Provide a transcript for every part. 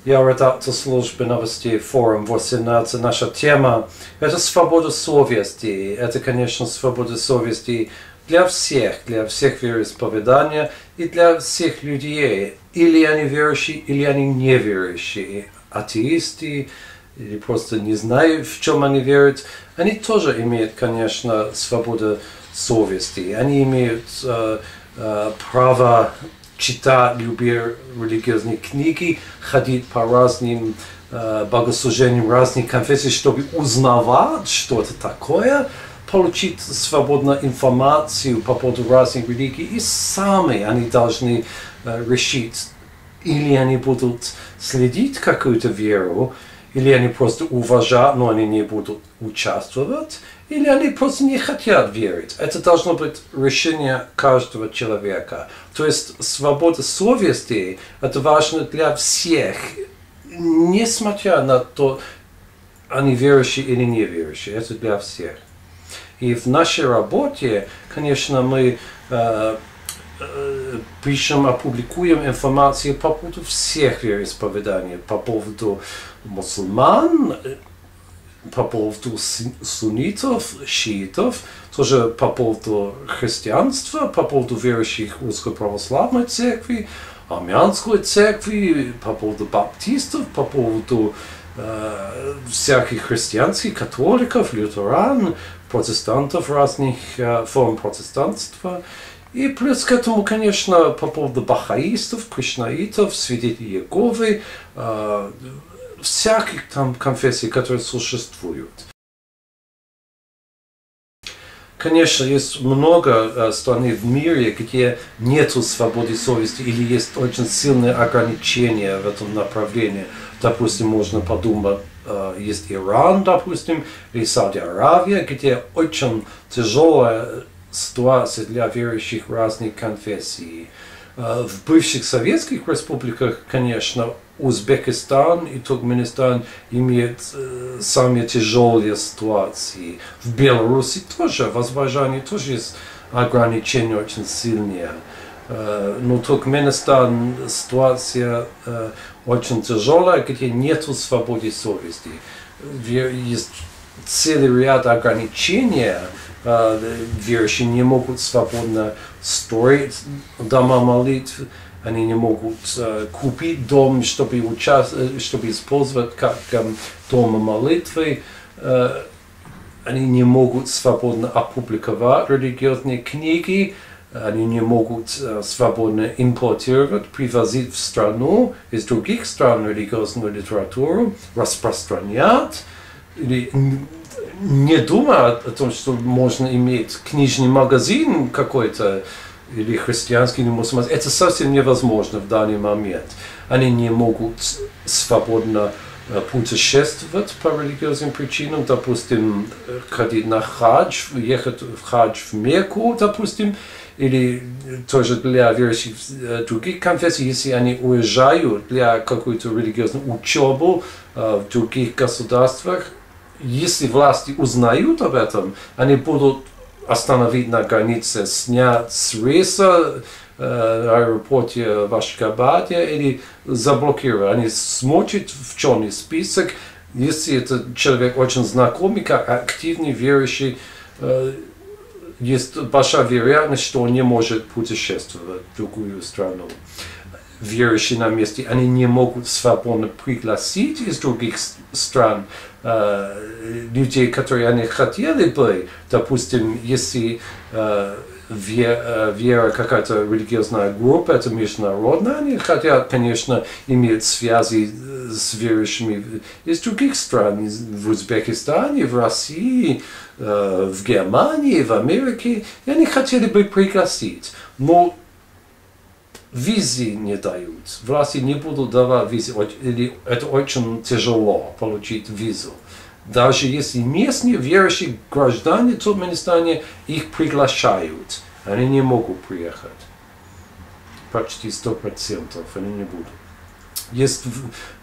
Я редактор службы новостей «Форум 18». Наша тема – это свобода совести. Это, конечно, свобода совести для всех вероисповедания и для всех людей. Или они верующие, или они неверующие. Атеисты, или просто не знают, в чем они верят. Они тоже имеют, конечно, свободу совести. Они имеют право читать любые религиозные книги, ходить по разным богослужениям разных конфессий, чтобы узнавать, что это такое, получить свободную информацию по поводу разных религий, и сами они должны решить, или они будут следить какую-то веру, или они просто уважают, но они не будут участвовать, или они просто не хотят верить. Это должно быть решение каждого человека. То есть свобода совести – это важно для всех, несмотря на то, они верующие или неверующие. Это для всех. И в нашей работе, конечно, мы пишем, опубликуем информацию по поводу всех вероисповеданий, по поводу мусульман, по поводу суннитов, шиитов, тоже по поводу христианства, по поводу верующих Русской Православной Церкви, Армянской Церкви, по поводу баптистов, по поводу всяких христианских, католиков, лютеран, протестантов, разных форм протестанства. И плюс к этому, конечно, по поводу бахаистов, кришнаитов, свидетелей Иеговы, всяких там конфессий, которые существуют. Конечно, есть много стран в мире, где нет свободы совести или есть очень сильные ограничения в этом направлении. Допустим, можно подумать, есть Иран, допустим, или Саудия-Аравия, где очень тяжелая ситуация для верующих разных конфессий. В бывших советских республиках, конечно, Узбекистан и Туркменистан имеют самые тяжелые ситуации. В Беларуси тоже, в Азербайджане тоже есть ограничения очень сильные. Но Туркменистан ситуация очень тяжелая, где нет свободы совести. Есть целый ряд ограничений. Верующие не могут свободно строить дома молитв, они не могут купить дом, чтобы использовать как дом молитвы, они не могут свободно опубликовать религиозные книги, они не могут свободно импортировать, привозить в страну из других стран религиозную литературу, распространять, или не думать о том, что можно иметь книжный магазин какой-то, или христианский, или мусульманский. Это совсем невозможно в данный момент. Они не могут свободно путешествовать по религиозным причинам, допустим, ходить на хадж, ехать в хадж в Мекку, допустим, или тоже для верующих других конфессий, если они уезжают для какой-то религиозной учебы в других государствах. Если власти узнают об этом, они будут остановить на границе, снять с рейса в аэропорте в Ашхабаде или заблокировать. Они смотрят в черный список. Если этот человек очень знакомый, как активный верующий, есть большая вероятность, что он не может путешествовать в другую страну. Верующие на месте, они не могут свободно пригласить из других стран людей, которые они хотели бы. Допустим, если вера какая-то религиозная группа, это международная, они хотят, конечно, иметь связи с верующими из других стран, в Узбекистане, в России, в Германии, в Америке, и они хотели бы пригласить. Но визы не дают. Власти не будут давать визы. Это очень тяжело получить визу. Даже если местные верующие граждане Туркменистана их приглашают, они не могут приехать. Почти 100% они не будут. есть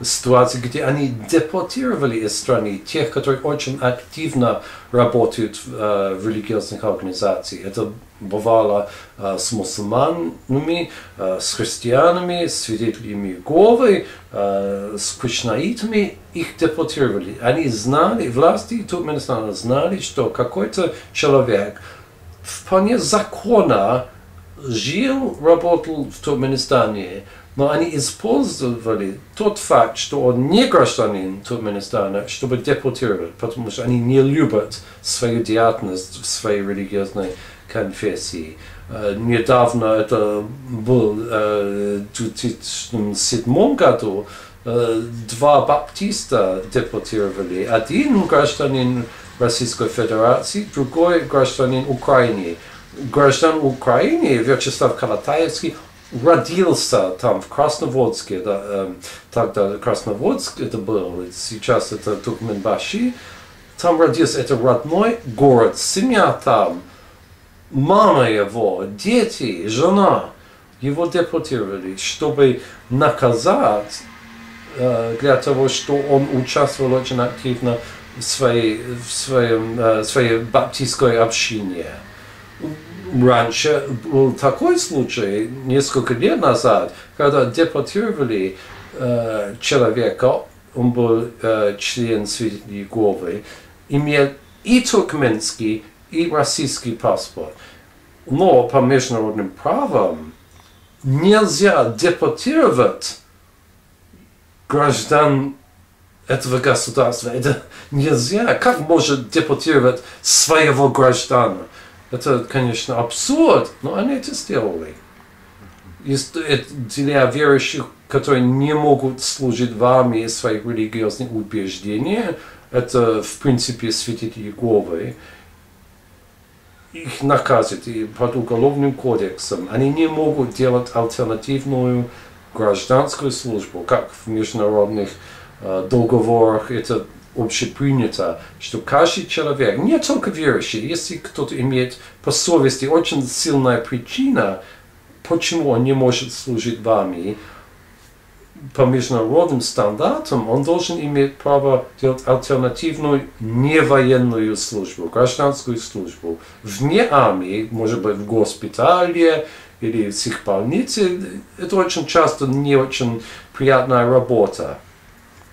ситуации, где они депортировали из страны тех, которые очень активно работают в религиозных организациях. Это бывало с мусульманами, с христианами, с свидетелями Иеговы, с кришнаитами. Их депортировали. Они знали, власти Туркменистана знали, что какой-то человек вполне законно жил, работал в Туркменистане, но они использовали тот факт, что он не гражданин Туркменистана, чтобы депортировать, потому что они не любят свою деятельность в своей религиозной конфессии. Недавно, это был в 2007 году, два баптиста депортировали. Один гражданин Российской Федерации, другой гражданин Украины. Граждан Украины Вячеслав Каратаевский родился там, в Красноводске, да, тогда Красноводск это был, сейчас это Туркменбаши, там родился, это родной город, семья там, мама его, дети, жена, его депортировали, чтобы наказать, для того, что он участвовал очень активно в своей баптистской общине. Раньше был такой случай, несколько лет назад, когда депортировали человека, он был член свидетелей Иеговы, имел и туркменский, и российский паспорт. Но по международным правам нельзя депортировать граждан этого государства. Это нельзя. Как может депортировать своего граждана? Это, конечно, абсурд, но они это сделали. Для верующих, которые не могут служить в армии своих религиозных убеждений, это, в принципе, свидетели Иеговы, их наказывают и под уголовным кодексом. Они не могут делать альтернативную гражданскую службу, как в международных договорах это общепринято, что каждый человек, не только верующий, если кто-то имеет по совести очень сильная причина, почему он не может служить в армии, по международным стандартам он должен иметь право делать альтернативную невоенную службу, гражданскую службу. Вне армии, может быть в госпитале или в психбольнице, это очень часто не очень приятная работа.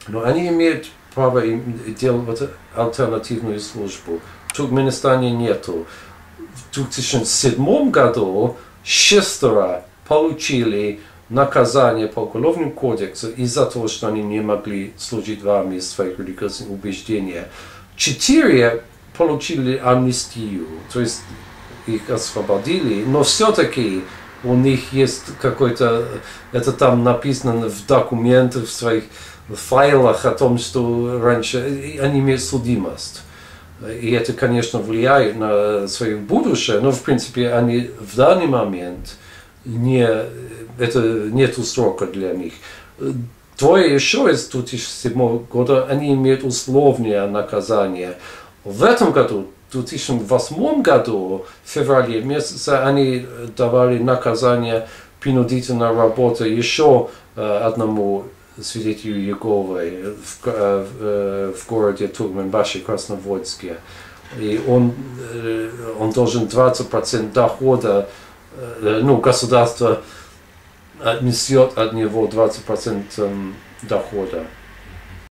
Но они имеют право делать альтернативную службу. В Туркменистане нету. В 2007 году 6 получили наказание по уголовному кодексу из-за того, что они не могли служить в армии своих религиозных убеждений. 4 получили амнистию, то есть их освободили, но все-таки у них есть какой-то, это там написано в документах, в своих файлах о том, что раньше они имеют судимость. И это, конечно, влияет на свое будущее, но, в принципе, они в данный момент это нету срока для них. Двое еще из 2007 года, они имеют условное наказание. В этом году, в 2008 году, в феврале месяце, они давали наказание принудительной работы еще одному свидетелю Иеговы в городе Туркменбаши, Красноводске. И он должен 20% дохода, государство отнесет от него 20% дохода.